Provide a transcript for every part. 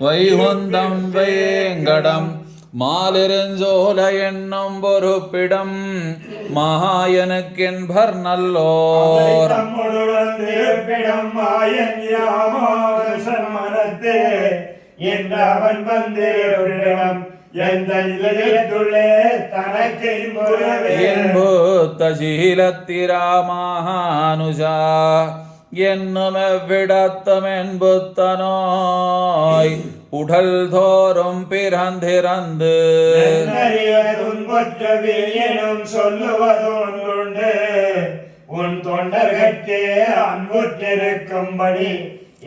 வைகுந்தம் வேங்கடம் மாலிருஞ்சோல என்னும் பொறுப்பிடம் மாயனுக்கென்பர் நல்லோர் மனத்தே என்றவன் வந்தேரிடம் எந்த நிலையத்துள்ளே தனக்கு என்புத்த சீலத்திராமானுஜா என்னும் எவ்விடத்தமென்புத்தனோய் உடல் தோறும் பிறந்திறந்து துன்பற்றவியனும் சொல்லுவதொன்றுண்டு உன் தொண்டர்கட்கே அன்புற்றிருக்கும்படி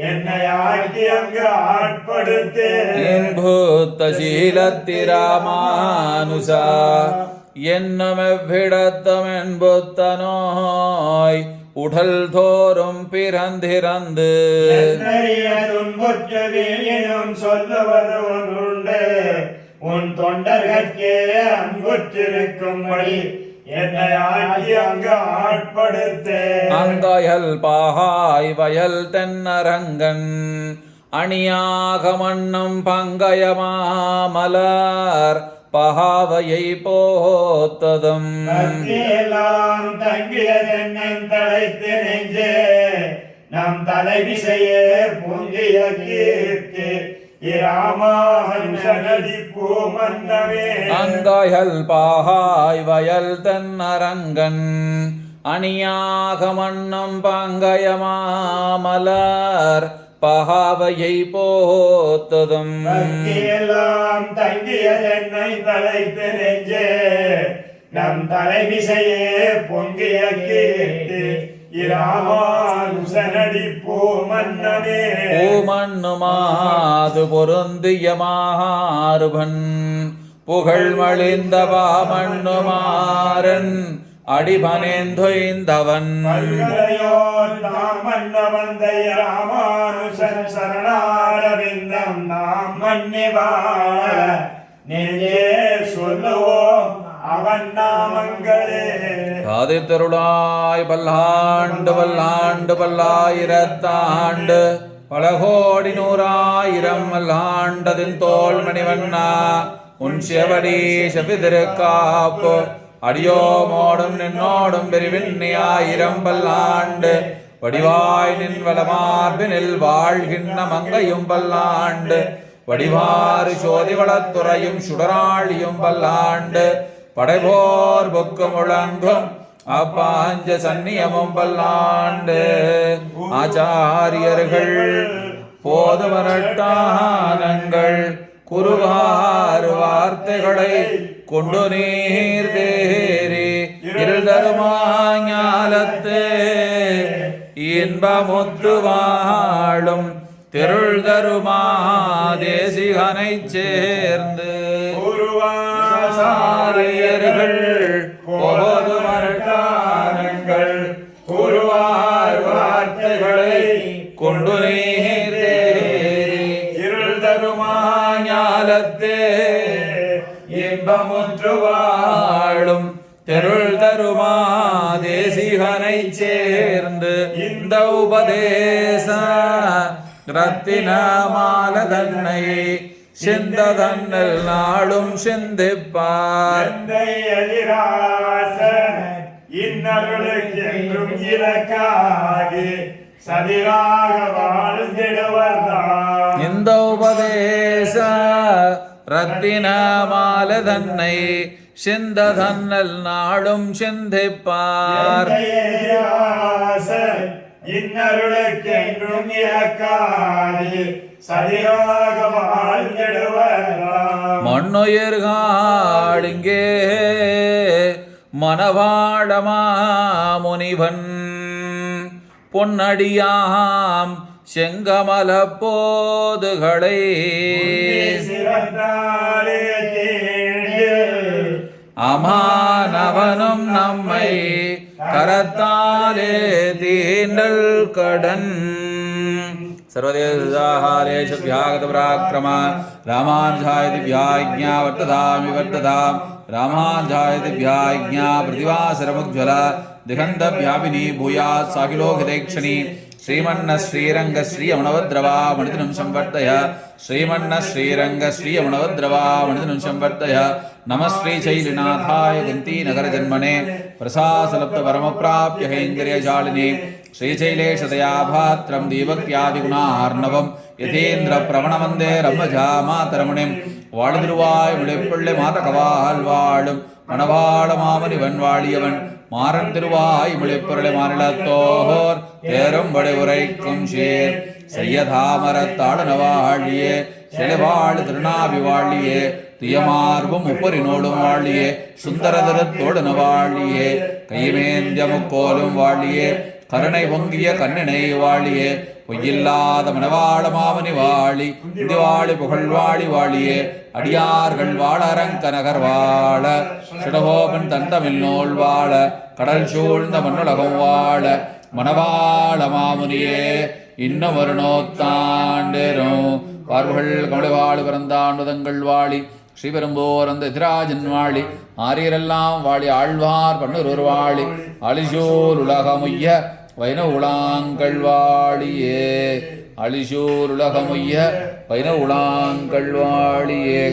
என்னை ஆக்கி அங்கு ஆட்படுத்தேன் பூத்த சீலத்திராமானுசா என்னும் எவ்விடத்தமென்புத்தனோய் உடல் தோறும் பிறந்திறந்து துன்புற்றவியனும் சொல்லுவது ஒன்றுண்டு உன் தொண்டர்கட்கே அன்புற்றிருக்கும்படி என்னை ஆக்கி அங்கு ஆட்படுத்தேன் அங்கயல் பாகாய் வயல் தென்னரங்கன் அணியாக மண்ணும் பங்கயமாமலர் பகாவையை போத்ததும் எல்லாம் தங்கிய தென்னன் தலைத்து நெஞ்சே நம் தலைவிசையே பொங்கிய கீர்த்தி இராமானுஜனடி பூமன்னவே அங்கயல் பாகாய் வயல் தென்னரங்கன் அணியாக மண்ணும் பங்கயமாமலர் பகாவையை போத்ததும் எல்லாம் தங்கிய என்னை தலைத்து நெஞ்சே நம் தலைவிசையே பொங்கிய கீர்த்தி இராமானுஜனடி பூமன்னவே பூமண்ணுமாது பொருந்திய மாறுபன் புகழ் மலிந்த பாமண்ணுமாறன் அடிபனேந்தொய்ந்தவன் ராமானுசன் சரணாரவிந்தம் நாம் மன்னிவாழ நெஞ்சே சொல்லுவோம் அவன் நாமங்களே. சாதித்தருளாய் பல்லாண்டு பல்லாண்டு பல்லாயிரத்தாண்டு பல கோடி நூறாயிரம் பல்லாண்டதின் தோல் மணிவண்ணா உன் செவடி செவிதிருக்காப்பு அடியோமோடும் நின்னோடும் பெருவிண்ணியாயிரம் பல்லாண்டு வடிவாய் நின் வளமார்பினில் வாழ்கின்ற மங்கையும் பல்லாண்டு வடிவாறு சோதி வளத்துறையும் சுடராழியும் பல்லாண்டு படைபோர் புக்கு முழங்கும் அப்பாஞ்ச சன்னியமும் பல்லாண்டு ஆச்சாரியர்கள் போது வரட்டானங்கள் குருவார் வார்த்தைகளை கொண்டு நீர் தேரி இருள் தருமாஞாலத்தே இன்பமுத்து வாழும் தெருள் தருமா தேசிகனை சேர்ந்து குருவாசாரியர்கள் போது வரட்டானங்கள் குருவார் வார்த்தைகளை கொண்டு நீர் தேரி இருள் தருமாஞாலத்தே இன்பமுற்று வாழும் தெருள் தருமா தேசிகனை சேர்ந்து இந்த உபதேச ரத்தினமால தன்னை சிந்ததன்னல் நாளும் சிந்திப்பார் இன்னருளுக்கென்றும் இலக்காகி சதிராக வாழ்ந்திடுவர்தான் இந்த உபதேச ரத்தினமால தன்னை சிந்ததன்னல் நாளும் சிந்திப்பார் இன்னருளுக்கென்றும் இலக்காகி சதிராக வாழ்ந்திடுவர்தான் மண்ணுயிர்காடிங்கே மனவாழமா முனிவன் பொன்னடியாம் செங்கமல போதுகளை அமானவனும் நம்மை கரத்தாலே தீண்டல் கடன் सर्वदेशाहारेषु व्यागतपराक्रम रामानुजाय दिव्याज्ञा वर्ततामि वर्तताम् रामानुजाय दिव्याज्ञा प्रतिभासरमुज्ज्वला दिगन्धव्यापिनी भूयात् साखिलोकितेक्षणी श्रीमन्न श्रीरंग श्री अमनवद्रवा मणिदिनं संवर्धय श्रीमन्न श्रीरंग श्री अमनवद्रवा मणिदिनं संवर्धय नमः श्री शैलनाथाय कुंती नगर जन्मने प्रसासलब्ध परम प्राप्य हैंद्रियशालिने श्रीशैलेश दयाभात्रं दीवक्त्यादिगुणार्णवं यथेन्द्र प्रवणवन्दे रम्मजा मातरमणिं वाळितिरुवाय मुळिप्पुळ्ळि मातकवाल वाळुம் மணவாள மாமனிவன் வாழியவன் மாறன் திருவாய் முளைப்பொருளை மாநிலத்தோர் தேரும் வடை உரைக்கும் சேர் செய்யதாமரத்தாளன வாழியே செலவாழ் திருநாபி வாழியே துயமார்பும் உப்பரினோடும் வாழியே சுந்தரதரத்தோடன வாழியே கைமேந்திய முக்கோலும் வாழியே கருணை பொங்கிய கண்ணனை வாழியே பொய்யில்லாத மணவாள மாமனி வாழி இந்திவாழி புகழ்வாழி வாழியே அடியார்கள் வாழரங்கநகர் வாழ சுடகோபன் தந்தமிழ் நூல் வாழ கடல் சூழ்ந்த மண்ணுலகம் வாழ மணவாள மாமுனியே இன்னும் ஒரு நோத்தாண்டேரும் பார்வுகள் கமலவாழ் பிறந்தாண்டுதங்கள் வாழி ஸ்ரீபெரும்போர் அந்த எதிராஜன் வாழி ஆரியரெல்லாம் வாழி ஆழ்வார் பன்னுருவர் வாழி அலிசூர் உலகமுய்ய வைன உலாங்கள் வாழியே அலிசூர் உலகமுய்ய வைன உலாங்கள் வாழியே